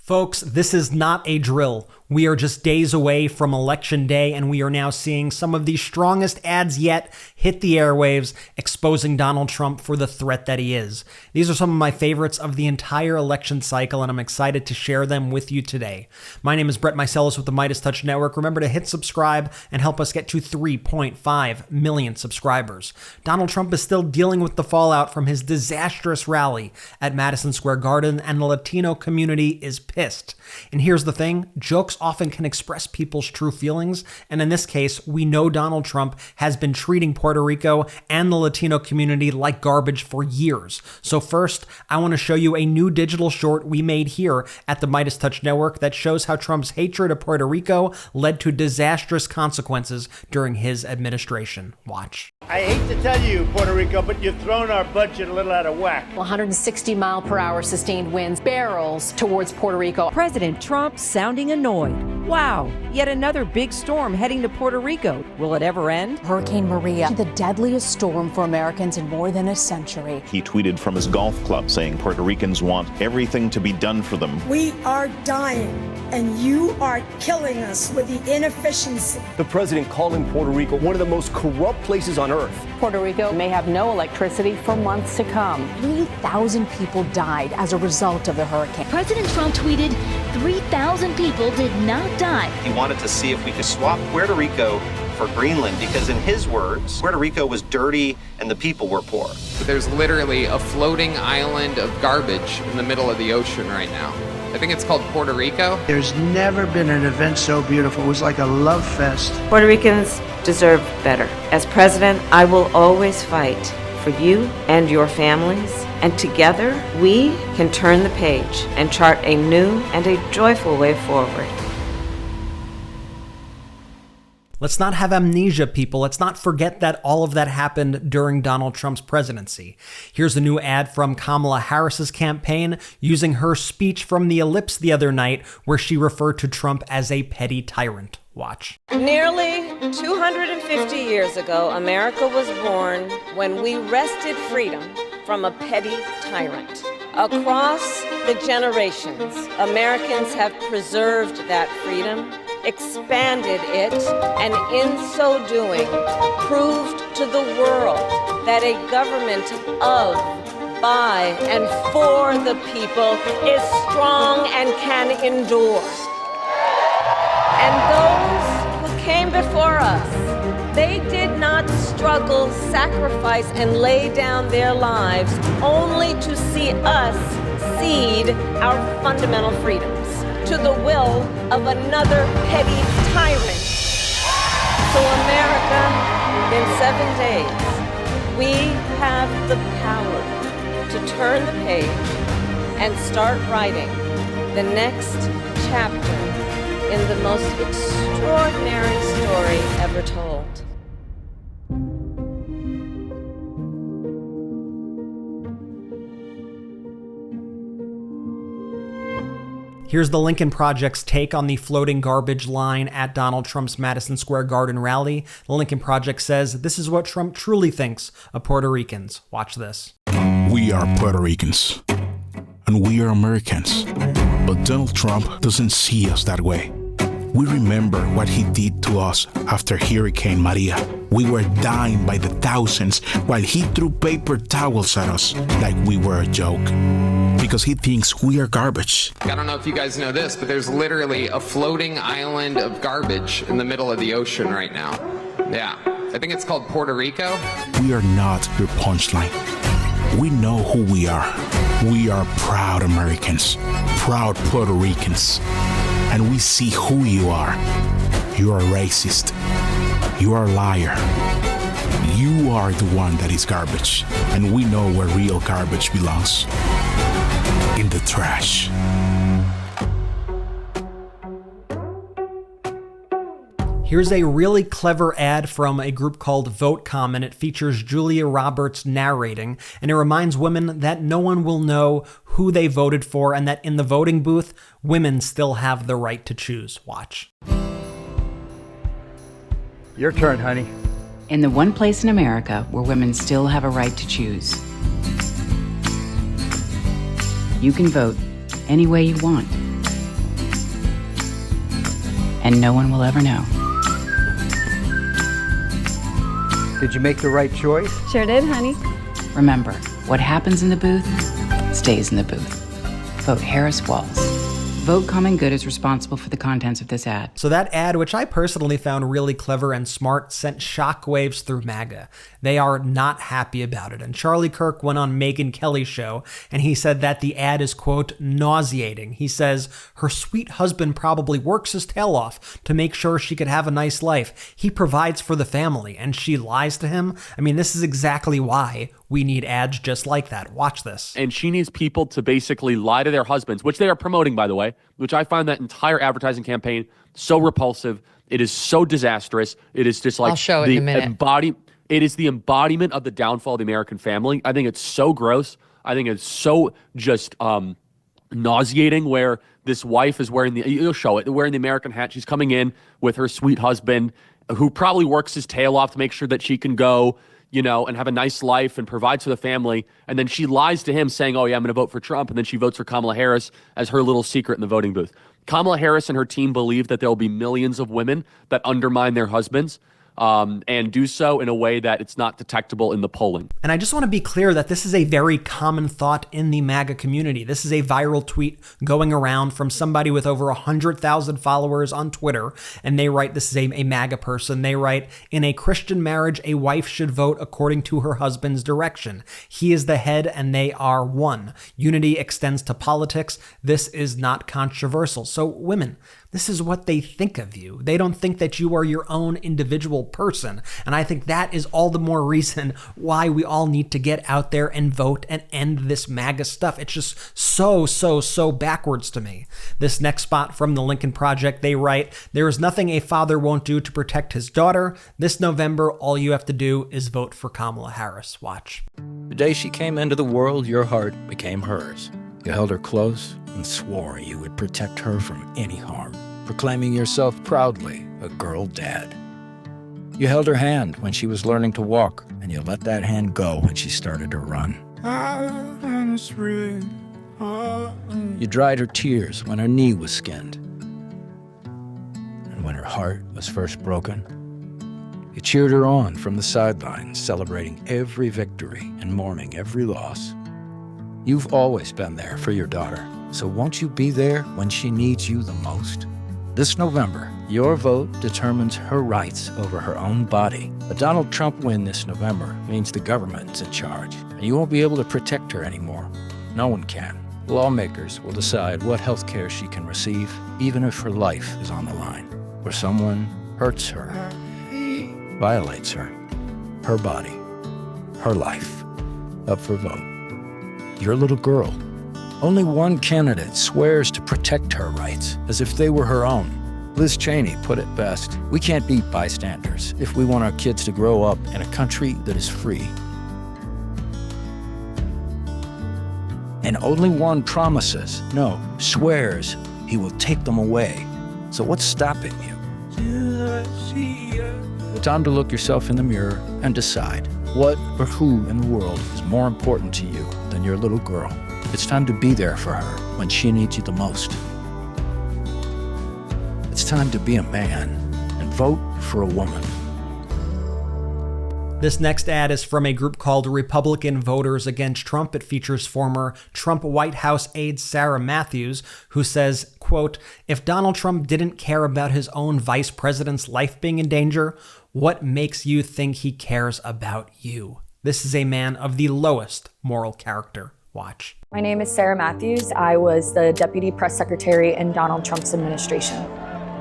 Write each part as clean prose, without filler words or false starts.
Folks, this is not a drill. We are just days away from Election Day, and we are now seeing some of the strongest ads yet hit the airwaves, exposing Donald Trump for the threat that he is. These are some of my favorites of the entire election cycle, and I'm excited to share them with you today. My name is Brett Meiselas with the MeidasTouch Network. Remember to hit subscribe and help us get to 3.5 million subscribers. Donald Trump is still dealing with the fallout from his disastrous rally at Madison Square Garden, and the Latino community is pissed. And here's the thing, jokes often can express people's true feelings, and in this case, we know Donald Trump has been treating Puerto Rico and the Latino community like garbage for years. So first, I want to show you a new digital short we made here at the MeidasTouch Network that shows how Trump's hatred of Puerto Rico led to disastrous consequences during his administration. Watch. I hate to tell you, Puerto Rico, but you've thrown our budget a little out of whack. 160-mile-per-hour sustained winds barrels towards Puerto Rico. President Trump sounding annoyed. Wow, yet another big storm heading to Puerto Rico. Will it ever end? Hurricane Maria, the deadliest storm for Americans in more than a century. He tweeted from his golf club saying Puerto Ricans want everything to be done for them. We are dying, and you are killing us with the inefficiency. The president calling Puerto Rico one of the most corrupt places on earth. Puerto Rico may have no electricity for months to come. 3,000 people died as a result of the hurricane. President Trump tweeted 3,000 people did not die. He wanted to see if we could swap Puerto Rico for Greenland because, in his words, Puerto Rico was dirty and the people were poor. There's literally a floating island of garbage in the middle of the ocean right now. I think it's called Puerto Rico. There's never been an event so beautiful. It was like a love fest. Puerto Ricans deserve better. As president, I will always fight for you and your families. And together, we can turn the page and chart a new and a joyful way forward. Let's not have amnesia, people. Let's not forget that all of that happened during Donald Trump's presidency. Here's a new ad from Kamala Harris's campaign using her speech from the Ellipse the other night where she referred to Trump as a petty tyrant. Watch. Nearly 250 years ago, America was born when we wrested freedom from a petty tyrant. Across the generations, Americans have preserved that freedom, expanded it, and in so doing, proved to the world that a government of, by, and for the people is strong and can endure. And those who came before us, they did not struggle, sacrifice, and lay down their lives only to see us cede our fundamental freedoms to the will of another petty tyrant. So America, in 7 days, we have the power to turn the page and start writing the next chapter in the most extraordinary story ever told. Here's the Lincoln Project's take on the floating garbage line at Donald Trump's Madison Square Garden rally. The Lincoln Project says this is what Trump truly thinks of Puerto Ricans. Watch this. We are Puerto Ricans, and we are Americans. But Donald Trump doesn't see us that way. We remember what he did to us after Hurricane Maria. We were dying by the thousands while he threw paper towels at us like we were a joke. Because he thinks we are garbage. I don't know if you guys know this, but there's literally a floating island of garbage in the middle of the ocean right now. Yeah, I think it's called Puerto Rico. We are not your punchline. We know who we are. We are proud Americans, proud Puerto Ricans. And we see who you are. You are racist. You are a liar. You are the one that is garbage. And we know where real garbage belongs. In the trash. Here's a really clever ad from a group called VoteCom, and it features Julia Roberts narrating, and it reminds women that no one will know who they voted for and that in the voting booth, women still have the right to choose. Watch. Your turn, honey. In the one place in America where women still have a right to choose. You can vote any way you want. and no one will ever know. Did you make the right choice? Sure did, honey. Remember, what happens in the booth stays in the booth. Vote Harris Walls. Vote Common Good is responsible for the contents of this ad. So that ad, which I personally found really clever and smart, sent shockwaves through MAGA. They are not happy about it. And Charlie Kirk went on Megyn Kelly's show, and he said that the ad is, quote, nauseating. He says, her sweet husband probably works his tail off to make sure she could have a nice life. He provides for the family, and she lies to him. I mean, this is exactly why we need ads just like that. Watch this. And she needs people to basically lie to their husbands, which they are promoting, by the way, which I find that entire advertising campaign so repulsive. It is so disastrous. It is just like I'll show it in a minute. It is the embodiment of the downfall of the American family. I think it's so gross. I think it's so just nauseating where this wife is wearing you'll show it, wearing the American hat. She's coming in with her sweet husband who probably works his tail off to make sure that she can go, and have a nice life and provides for the family. And then she lies to him saying, oh yeah, I'm going to vote for Trump. And then she votes for Kamala Harris as her little secret in the voting booth. Kamala Harris and her team believe that there will be millions of women that undermine their husbands and do so in a way that it's not detectable in the polling. And I just want to be clear that this is a very common thought in the MAGA community. This is a viral tweet going around from somebody with over 100,000 followers on Twitter. And they write, this is a MAGA person. They write, in a Christian marriage, a wife should vote according to her husband's direction. He is the head and they are one. Unity extends to politics. This is not controversial. So women, this is what they think of you. They don't think that you are your own individual person. And I think that is all the more reason why we all need to get out there and vote and end this MAGA stuff. It's just so backwards to me. This next spot from the Lincoln Project, they write, there is nothing a father won't do to protect his daughter. This November, all you have to do is vote for Kamala Harris. Watch. The day she came into the world, your heart became hers. You held her close and swore you would protect her from any harm, proclaiming yourself proudly a girl dad. You held her hand when she was learning to walk, and you let that hand go when she started to run. You dried her tears when her knee was skinned. And when her heart was first broken, you cheered her on from the sidelines, celebrating every victory and mourning every loss. You've always been there for your daughter, so won't you be there when she needs you the most? This November, your vote determines her rights over her own body. A Donald Trump win this November means the government's in charge, and you won't be able to protect her anymore. No one can. Lawmakers will decide what health care she can receive, even if her life is on the line, or someone hurts her, violates her body, her life. Up for vote. Your little girl. Only one candidate swears to protect her rights as if they were her own. Liz Cheney put it best. We can't be bystanders if we want our kids to grow up in a country that is free. And only one promises, no, swears he will take them away. So what's stopping you? Time to look yourself in the mirror and decide what or who in the world is more important to you than your little girl. It's time to be there for her when she needs you the most. It's time to be a man and vote for a woman. This next ad is from a group called Republican Voters Against Trump. It features former Trump White House aide Sarah Matthews, who says, quote, if Donald Trump didn't care about his own vice president's life being in danger, what makes you think he cares about you? This is a man of the lowest moral character. Watch. My name is Sarah Matthews. I was the Deputy Press Secretary in Donald Trump's administration.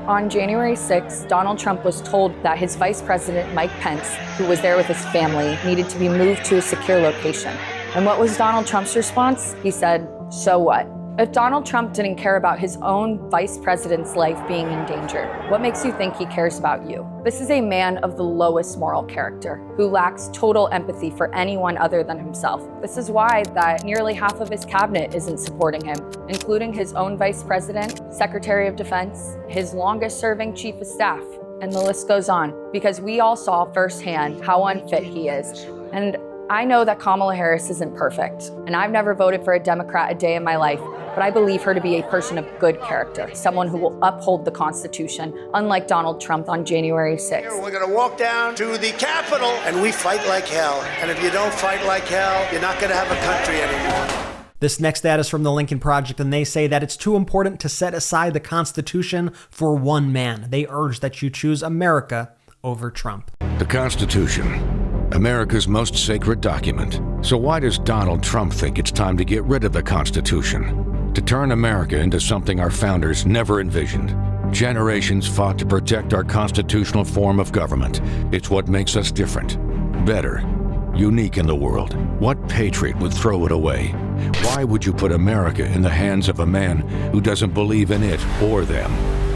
On January 6th, Donald Trump was told that his Vice President, Mike Pence, who was there with his family, needed to be moved to a secure location. And what was Donald Trump's response? He said, so what? If Donald Trump didn't care about his own vice president's life being in danger, what makes you think he cares about you? This is a man of the lowest moral character who lacks total empathy for anyone other than himself. This is why that nearly half of his cabinet isn't supporting him, including his own vice president, Secretary of Defense, his longest-serving chief of staff, and the list goes on, because we all saw firsthand how unfit he is. And I know that Kamala Harris isn't perfect, and I've never voted for a Democrat a day in my life, but I believe her to be a person of good character, someone who will uphold the Constitution, unlike Donald Trump on January 6th. We're going to walk down to the Capitol, and we fight like hell. And if you don't fight like hell, you're not going to have a country anymore. This next ad is from the Lincoln Project, and they say that it's too important to set aside the Constitution for one man. They urge that you choose America over Trump. The Constitution, America's most sacred document. So why does Donald Trump think it's time to get rid of the Constitution? To turn America into something our founders never envisioned. Generations fought to protect our constitutional form of government. It's what makes us different, better, unique in the world. What patriot would throw it away? Why would you put America in the hands of a man who doesn't believe in it or them?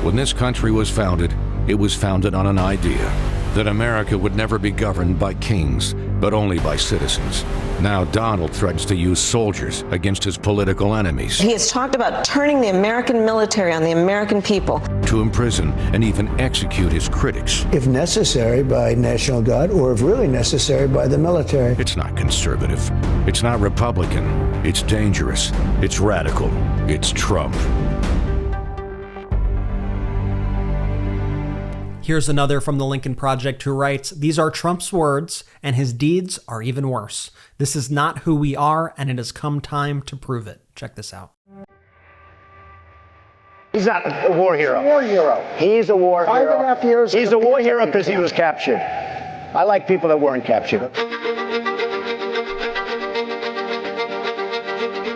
When this country was founded, it was founded on an idea that America would never be governed by kings, but only by citizens. Now Donald threatens to use soldiers against his political enemies. He has talked about turning the American military on the American people. To imprison and even execute his critics. If necessary by National Guard, or if really necessary by the military. It's not conservative. It's not Republican. It's dangerous. It's radical. It's Trump. Here's another from the Lincoln Project who writes, "These are Trump's words, and his deeds are even worse. This is not who we are, and it has come time to prove it." Check this out. He's not a war hero. War hero. He's a war hero. 5.5 years. He's a war hero because he was captured. I like people that weren't captured.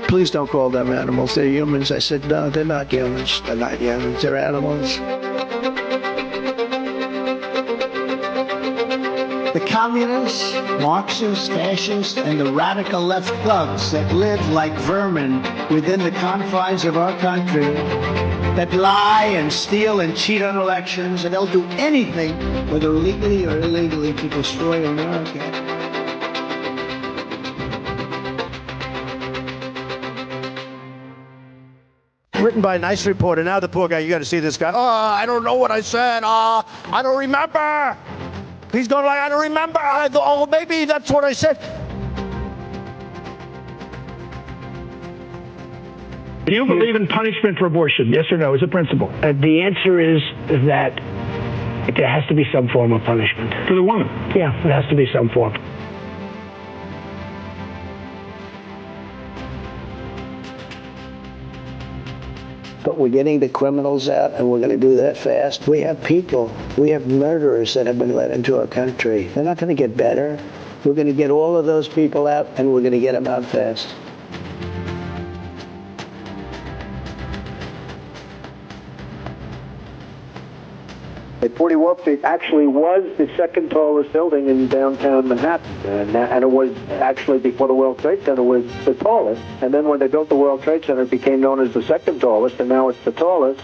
Please don't call them animals. They're humans. I said, no, they're not humans. They're not humans. They're animals. The communists, Marxists, fascists, and the radical left thugs that live like vermin within the confines of our country, that lie and steal and cheat on elections, and they'll do anything, whether legally or illegally, to destroy America. Written by a nice reporter. Now the poor guy, you got to see this guy. Oh, I don't know what I said. I don't remember. He's going like, I don't remember. Oh, maybe that's what I said. Do you believe in punishment for abortion? Yes or no, as a principle? The answer is that there has to be some form of punishment. For the woman? Yeah, it has to be some form. But we're getting the criminals out, and we're going to do that fast. We have people, we have murderers that have been let into our country. They're not going to get better. We're going to get all of those people out, and we're going to get them out fast. At 40 Wall Street actually was the second tallest building in downtown Manhattan. And it was actually, before the World Trade Center, was the tallest. And then when they built the World Trade Center, it became known as the second tallest, and now it's the tallest.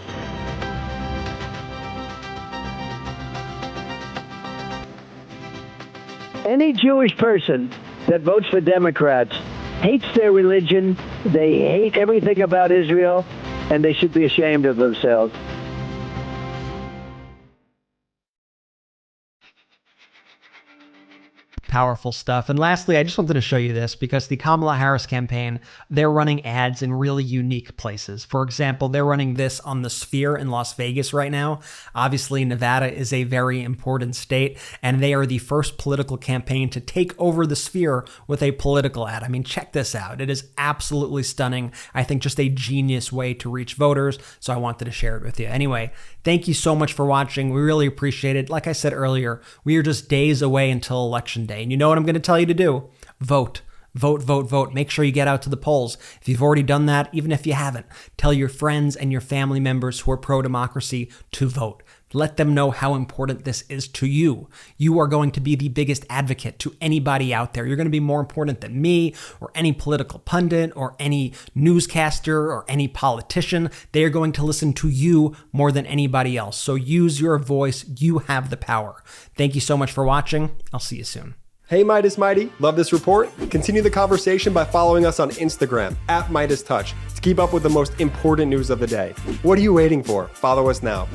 Any Jewish person that votes for Democrats hates their religion, they hate everything about Israel, and they should be ashamed of themselves. Powerful stuff. And lastly, I just wanted to show you this because the Kamala Harris campaign, they're running ads in really unique places. For example, they're running this on the Sphere in Las Vegas right now. Obviously, Nevada is a very important state, and they are the first political campaign to take over the Sphere with a political ad. I mean, check this out. It is absolutely stunning. I think just a genius way to reach voters, so I wanted to share it with you. Anyway, thank you so much for watching. We really appreciate it. Like I said earlier, we are just days away until Election Day. And you know what I'm going to tell you to do? Vote. Vote, vote, vote. Make sure you get out to the polls. If you've already done that, even if you haven't, tell your friends and your family members who are pro-democracy to vote. Let them know how important this is to you. You are going to be the biggest advocate to anybody out there. You're going to be more important than me or any political pundit or any newscaster or any politician. They are going to listen to you more than anybody else. So use your voice. You have the power. Thank you so much for watching. I'll see you soon. Hey Meidas Mighty, love this report? Continue the conversation by following us on Instagram @MeidasTouch to keep up with the most important news of the day. What are you waiting for? Follow us now.